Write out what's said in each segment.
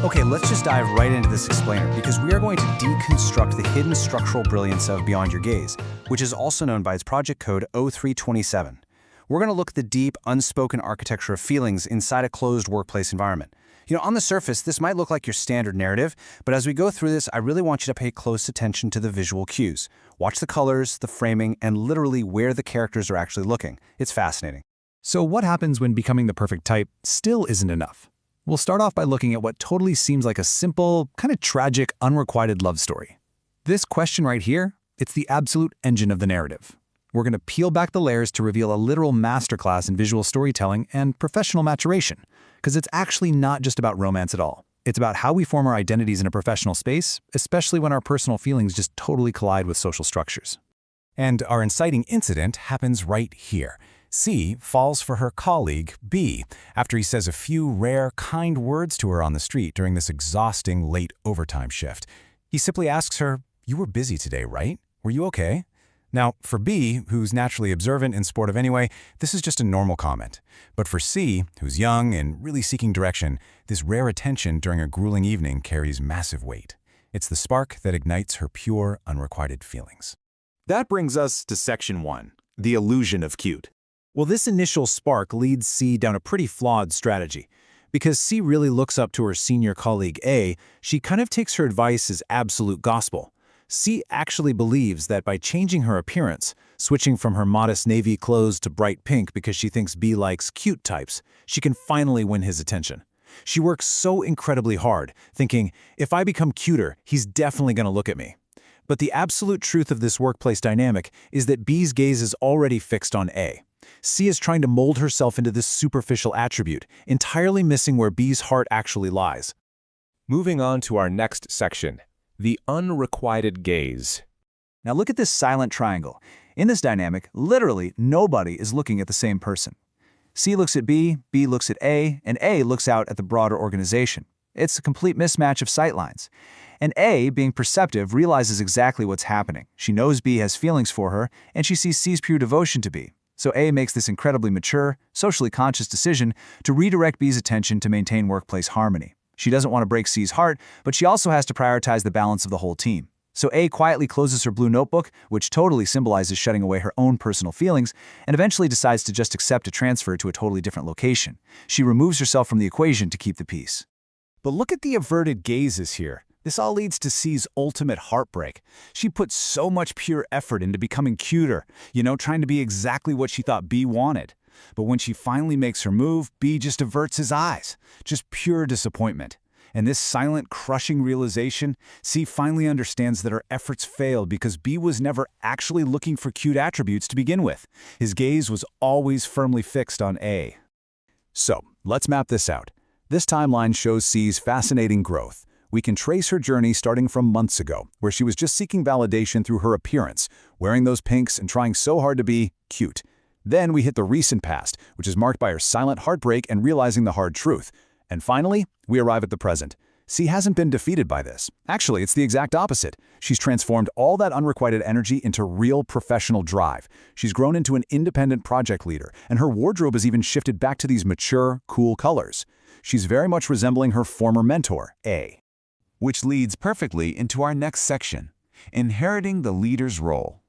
Okay, let's just dive right into this explainer because we are going to deconstruct the hidden structural brilliance of Beyond Your Gaze, which is also known by its project code 0327. We're going to look at the deep, unspoken architecture of feelings inside a closed workplace environment. On the surface, this might look like your standard narrative, but as we go through this, I really want you to pay close attention to the visual cues. Watch the colors, the framing, and literally where the characters are actually looking. It's fascinating. So what happens when becoming the perfect type still isn't enough? We'll start off by looking at what totally seems like a simple, kind of tragic, unrequited love story. This question right here, it's the absolute engine of the narrative. We're going to peel back the layers to reveal a literal masterclass in visual storytelling and professional maturation, because it's actually not just about romance at all. It's about how we form our identities in a professional space, especially when our personal feelings just totally collide with social structures. And our inciting incident happens right here. C falls for her colleague, B, after he says a few rare, kind words to her on the street during this exhausting late overtime shift. He simply asks her, "You were busy today, right? Were you okay?" Now, for B, who's naturally observant and sportive anyway, this is just a normal comment. But for C, who's young and really seeking direction, this rare attention during a grueling evening carries massive weight. It's the spark that ignites her pure, unrequited feelings. That brings us to Section 1, the illusion of cute. Well, this initial spark leads C down a pretty flawed strategy. Because C really looks up to her senior colleague A, she kind of takes her advice as absolute gospel. C actually believes that by changing her appearance, switching from her modest navy clothes to bright pink because she thinks B likes cute types, she can finally win his attention. She works so incredibly hard, thinking, if I become cuter, he's definitely going to look at me. But the absolute truth of this workplace dynamic is that B's gaze is already fixed on A. C is trying to mold herself into this superficial attribute, entirely missing where B's heart actually lies. Moving on to our next section, the unrequited gaze. Now look at this silent triangle. In this dynamic, literally nobody is looking at the same person. C looks at B looks at A, and A looks out at the broader organization. It's a complete mismatch of sightlines. And A, being perceptive, realizes exactly what's happening. She knows B has feelings for her, and she sees C's pure devotion to B. So A makes this incredibly mature, socially conscious decision to redirect B's attention to maintain workplace harmony. She doesn't want to break C's heart, but she also has to prioritize the balance of the whole team. So A quietly closes her blue notebook, which totally symbolizes shutting away her own personal feelings, and eventually decides to just accept a transfer to a totally different location. She removes herself from the equation to keep the peace. But look at the averted gazes here. This all leads to C's ultimate heartbreak. She put so much pure effort into becoming cuter, trying to be exactly what she thought B wanted. But when she finally makes her move, B just averts his eyes. Just pure disappointment. And this silent, crushing realization, C finally understands that her efforts failed because B was never actually looking for cute attributes to begin with. His gaze was always firmly fixed on A. So, let's map this out. This timeline shows C's fascinating growth. We can trace her journey starting from months ago, where she was just seeking validation through her appearance, wearing those pinks and trying so hard to be cute. Then we hit the recent past, which is marked by her silent heartbreak and realizing the hard truth. And finally, we arrive at the present. C hasn't been defeated by this. Actually, it's the exact opposite. She's transformed all that unrequited energy into real professional drive. She's grown into an independent project leader, and her wardrobe has even shifted back to these mature, cool colors. She's very much resembling her former mentor, A. Which leads perfectly into our next section, inheriting the leader's role.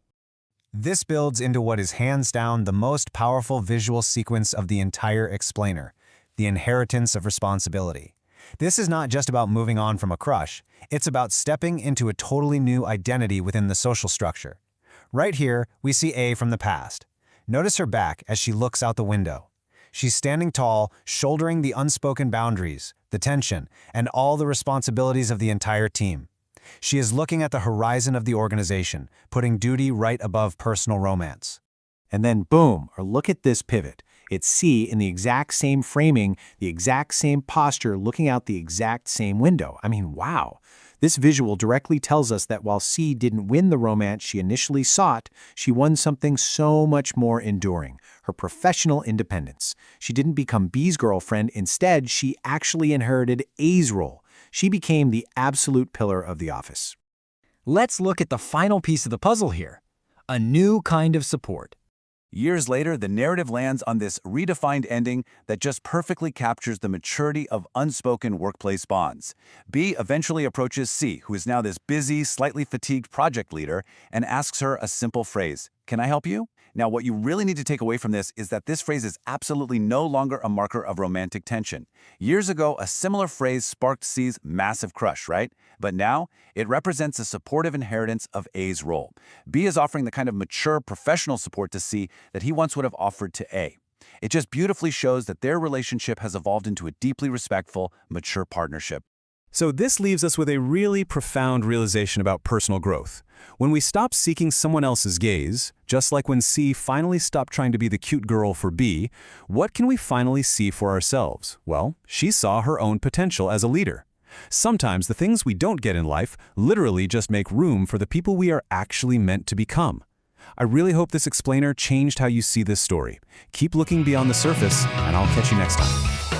This builds into what is hands down the most powerful visual sequence of the entire explainer, the inheritance of responsibility. This is not just about moving on from a crush, it's about stepping into a totally new identity within the social structure. Right here, we see A from the past. Notice her back as she looks out the window. She's standing tall, shouldering the unspoken boundaries, the tension, and all the responsibilities of the entire team. She is looking at the horizon of the organization, putting duty right above personal romance. And then boom, or look at this pivot. It's C in the exact same framing, the exact same posture, looking out the exact same window. I mean, wow. This visual directly tells us that while C didn't win the romance she initially sought, she won something so much more enduring, her professional independence. She didn't become B's girlfriend. Instead, she actually inherited A's role. She became the absolute pillar of the office. Let's look at the final piece of the puzzle here, a new kind of support. Years later, the narrative lands on this redefined ending that just perfectly captures the maturity of unspoken workplace bonds. B eventually approaches C, who is now this busy, slightly fatigued project leader, and asks her a simple phrase, "Can I help you?" Now, what you really need to take away from this is that this phrase is absolutely no longer a marker of romantic tension. Years ago, a similar phrase sparked C's massive crush, right? But now, it represents a supportive inheritance of A's role. B is offering the kind of mature, professional support to C that he once would have offered to A. It just beautifully shows that their relationship has evolved into a deeply respectful, mature partnership. So this leaves us with a really profound realization about personal growth. When we stop seeking someone else's gaze, just like when C finally stopped trying to be the cute girl for B, what can we finally see for ourselves? Well, she saw her own potential as a leader. Sometimes the things we don't get in life literally just make room for the people we are actually meant to become. I really hope this explainer changed how you see this story. Keep looking beyond the surface, and I'll catch you next time.